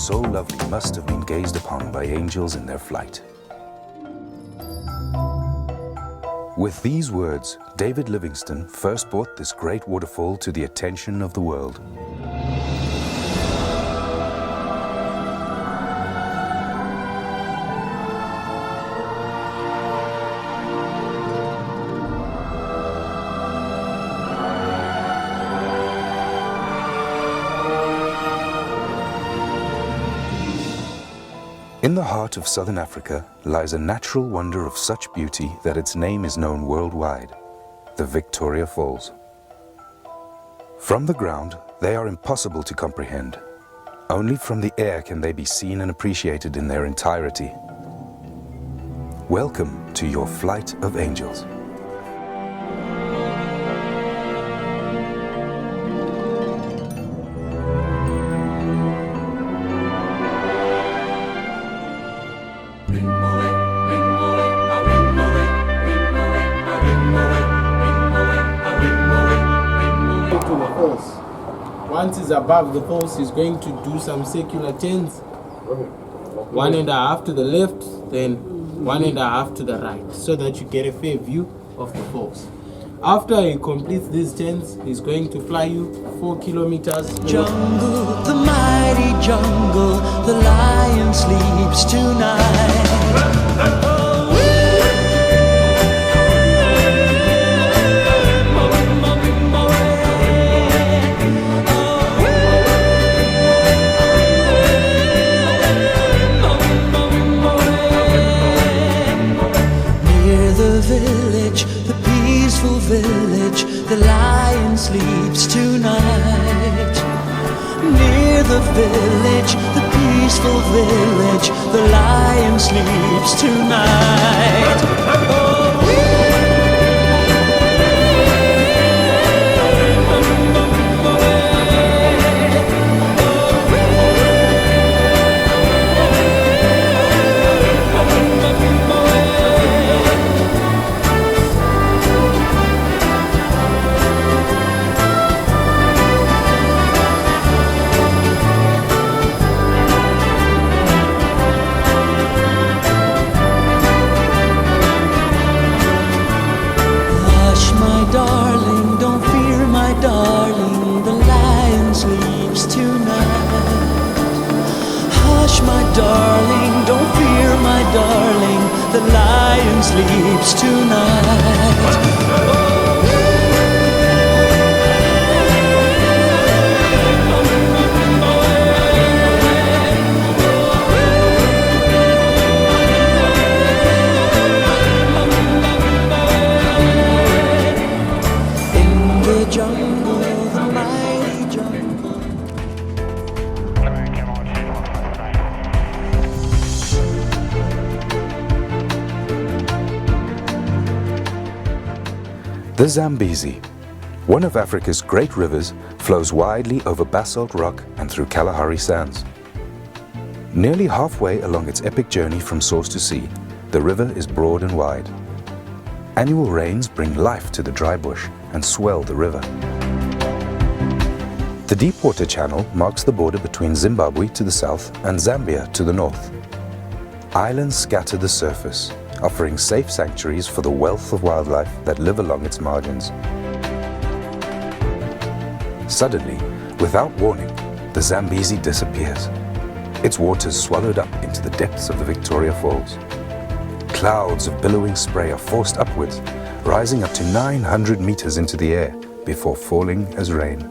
so lovely must have been gazed upon by angels in their flight. With these words, David Livingstone first brought this great waterfall to the attention of the world. In the heart of southern Africa lies a natural wonder of such beauty that its name is known worldwide, the Victoria Falls. From the ground, they are impossible to comprehend. Only from the air can they be seen and appreciated in their entirety. Welcome to your flight of angels. Once it's above the falls, he's going to do some circular turns. 1.5 to the left, then 1.5 to the right, so that you get a fair view of the falls. After he completes these turns, he's going to fly you 4 kilometers. Jungle, the mighty jungle, the lion sleeps tonight. Village, the lion sleeps tonight. Near the village, the peaceful village, the lion sleeps tonight. Darling, don't fear, my darling, the lion sleeps tonight. In the jungle, the mighty jungle. The Zambezi, one of Africa's great rivers, flows widely over basalt rock and through Kalahari sands. Nearly halfway along its epic journey from source to sea, the river is broad and wide. Annual rains bring life to the dry bush and swell the river. The Deepwater Channel marks the border between Zimbabwe to the south and Zambia to the north. Islands scatter the surface, offering safe sanctuaries for the wealth of wildlife that live along its margins. Suddenly, without warning, the Zambezi disappears. Its waters swallowed up into the depths of the Victoria Falls. Clouds of billowing spray are forced upwards, rising up to 900 meters into the air before falling as rain.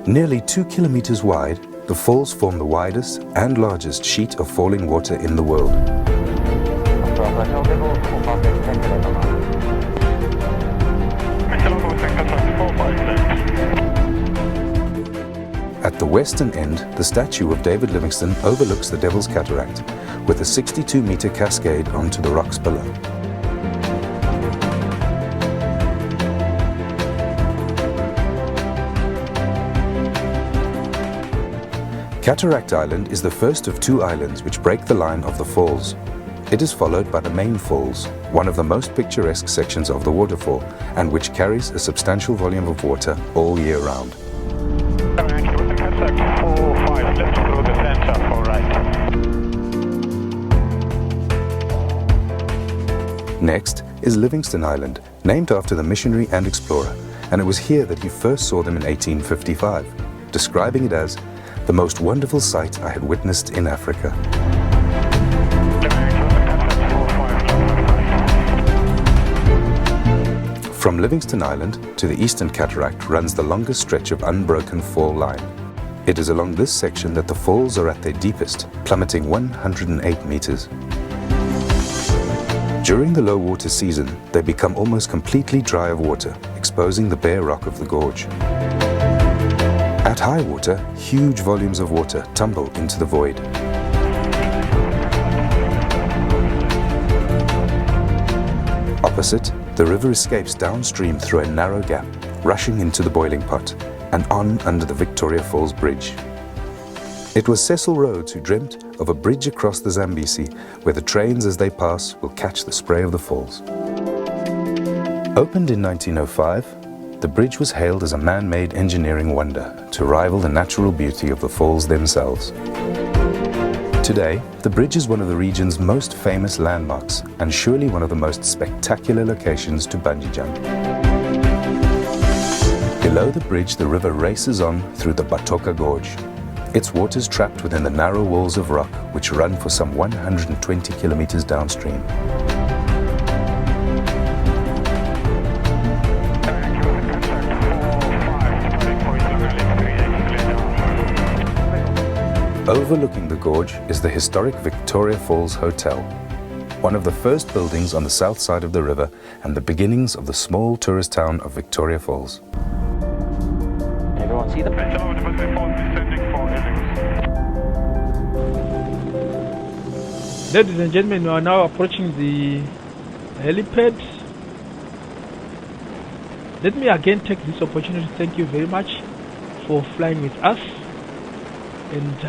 Nearly 2 kilometers wide, the falls form the widest and largest sheet of falling water in the world. At the western end, the statue of David Livingstone overlooks the Devil's Cataract, with a 62-meter cascade onto the rocks below. Cataract Island is the first of 2 islands which break the line of the falls. It is followed by the main falls, one of the most picturesque sections of the waterfall, and which carries a substantial volume of water all year round. Next is Livingston Island, named after the missionary and explorer, and it was here that he first saw them in 1855, describing it as the most wonderful sight I had witnessed in Africa. From Livingston Island to the Eastern Cataract runs the longest stretch of unbroken fall line. It is along this section that the falls are at their deepest, plummeting 108 meters. During the low water season, they become almost completely dry of water, exposing the bare rock of the gorge. At high water, huge volumes of water tumble into the void. Opposite, the river escapes downstream through a narrow gap, rushing into the boiling pot, and on under the Victoria Falls Bridge. It was Cecil Rhodes who dreamt of a bridge across the Zambezi, where the trains as they pass will catch the spray of the falls. Opened in 1905, the bridge was hailed as a man-made engineering wonder to rival the natural beauty of the falls themselves. Today, the bridge is one of the region's most famous landmarks and surely one of the most spectacular locations to bungee jump. Below the bridge, the river races on through the Batoka Gorge. Its waters trapped within the narrow walls of rock which run for some 120 kilometers downstream. Overlooking the gorge is the historic Victoria Falls Hotel, one of the first buildings on the south side of the river and the beginnings of the small tourist town of Victoria Falls. Everyone see them? Ladies and gentlemen, we are now approaching the helipad. Let me again take this opportunity to thank you very much for flying with us. And